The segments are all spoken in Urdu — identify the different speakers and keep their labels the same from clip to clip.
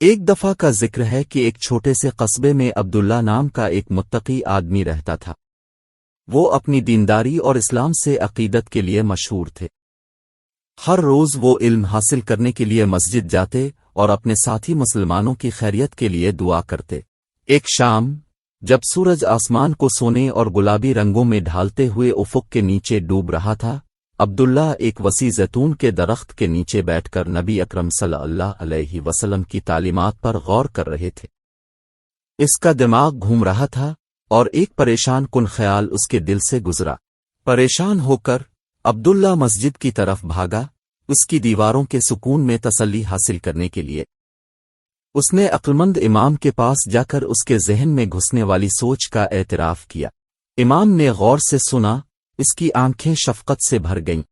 Speaker 1: ایک دفعہ کا ذکر ہے کہ ایک چھوٹے سے قصبے میں عبداللہ نام کا ایک متقی آدمی رہتا تھا۔ وہ اپنی دینداری اور اسلام سے عقیدت کے لیے مشہور تھے۔ ہر روز وہ علم حاصل کرنے کے لیے مسجد جاتے اور اپنے ساتھی مسلمانوں کی خیریت کے لیے دعا کرتے۔ ایک شام جب سورج آسمان کو سونے اور گلابی رنگوں میں ڈھالتے ہوئے افق کے نیچے ڈوب رہا تھا، عبداللہ ایک وسیع زیتون کے درخت کے نیچے بیٹھ کر نبی اکرم صلی اللہ علیہ وسلم کی تعلیمات پر غور کر رہے تھے۔ اس کا دماغ گھوم رہا تھا اور ایک پریشان کن خیال اس کے دل سے گزرا۔ پریشان ہو کر عبداللہ مسجد کی طرف بھاگا، اس کی دیواروں کے سکون میں تسلی حاصل کرنے کے لیے۔ اس نے عقلمند امام کے پاس جا کر اس کے ذہن میں گھسنے والی سوچ کا اعتراف کیا۔ امام نے غور سے سنا، اس کی آنکھیں شفقت سے بھر گئیں۔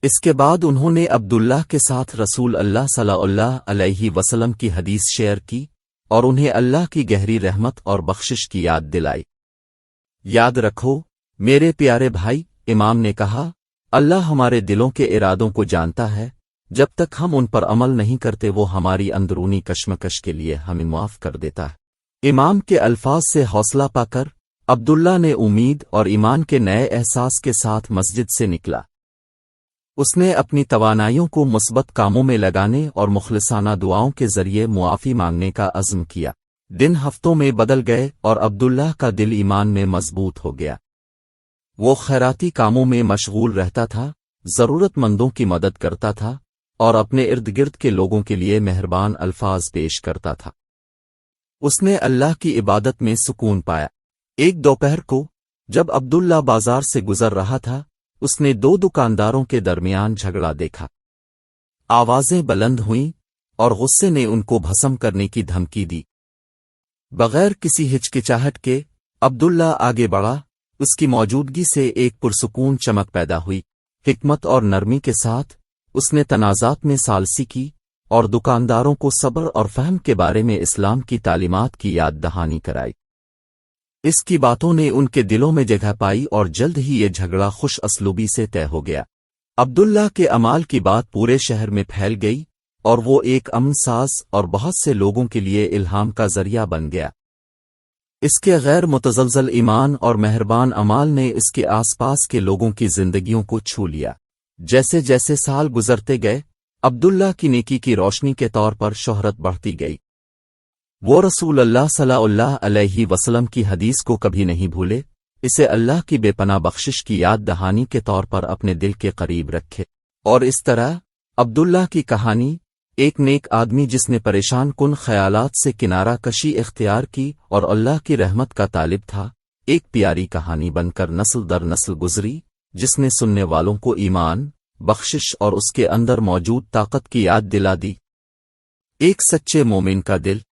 Speaker 1: اس کے بعد انہوں نے عبداللہ کے ساتھ رسول اللہ صلی اللہ علیہ وسلم کی حدیث شیئر کی اور انہیں اللہ کی گہری رحمت اور بخشش کی یاد دلائی۔ یاد رکھو میرے پیارے بھائی، امام نے کہا، اللہ ہمارے دلوں کے ارادوں کو جانتا ہے۔ جب تک ہم ان پر عمل نہیں کرتے وہ ہماری اندرونی کشمکش کے لیے ہمیں معاف کر دیتا ہے۔ امام کے الفاظ سے حوصلہ پا کر عبداللہ نے امید اور ایمان کے نئے احساس کے ساتھ مسجد سے نکلا۔ اس نے اپنی توانائیوں کو مثبت کاموں میں لگانے اور مخلصانہ دعاؤں کے ذریعے معافی مانگنے کا عزم کیا۔ دن ہفتوں میں بدل گئے اور عبداللہ کا دل ایمان میں مضبوط ہو گیا۔ وہ خیراتی کاموں میں مشغول رہتا تھا، ضرورت مندوں کی مدد کرتا تھا اور اپنے ارد گرد کے لوگوں کے لیے مہربان الفاظ پیش کرتا تھا۔ اس نے اللہ کی عبادت میں سکون پایا۔ ایک دوپہر کو جب عبداللہ بازار سے گزر رہا تھا، اس نے دو دکانداروں کے درمیان جھگڑا دیکھا۔ آوازیں بلند ہوئیں اور غصے نے ان کو بھسم کرنے کی دھمکی دی۔ بغیر کسی ہچکچاہٹ کے عبداللہ آگے بڑھا، اس کی موجودگی سے ایک پرسکون چمک پیدا ہوئی۔ حکمت اور نرمی کے ساتھ اس نے تنازعات میں ثالثی کی اور دکانداروں کو صبر اور فہم کے بارے میں اسلام کی تعلیمات کی یاد دہانی کرائی۔ اس کی باتوں نے ان کے دلوں میں جگہ پائی اور جلد ہی یہ جھگڑا خوش اسلوبی سے طے ہو گیا۔ عبداللہ کے اعمال کی بات پورے شہر میں پھیل گئی اور وہ ایک امن ساز اور بہت سے لوگوں کے لیے الہام کا ذریعہ بن گیا۔ اس کے غیر متزلزل ایمان اور مہربان اعمال نے اس کے آس پاس کے لوگوں کی زندگیوں کو چھو لیا۔ جیسے جیسے سال گزرتے گئے، عبداللہ کی نیکی کی روشنی کے طور پر شہرت بڑھتی گئی۔ وہ رسول اللہ صلی اللہ علیہ وسلم کی حدیث کو کبھی نہیں بھولے، اسے اللہ کی بے پناہ بخشش کی یاد دہانی کے طور پر اپنے دل کے قریب رکھے۔ اور اس طرح عبداللہ کی کہانی، ایک نیک آدمی جس نے پریشان کن خیالات سے کنارہ کشی اختیار کی اور اللہ کی رحمت کا طالب تھا، ایک پیاری کہانی بن کر نسل در نسل گزری، جس نے سننے والوں کو ایمان، بخشش اور اس کے اندر موجود طاقت کی یاد دلا دی۔ ایک سچے مومن کا دل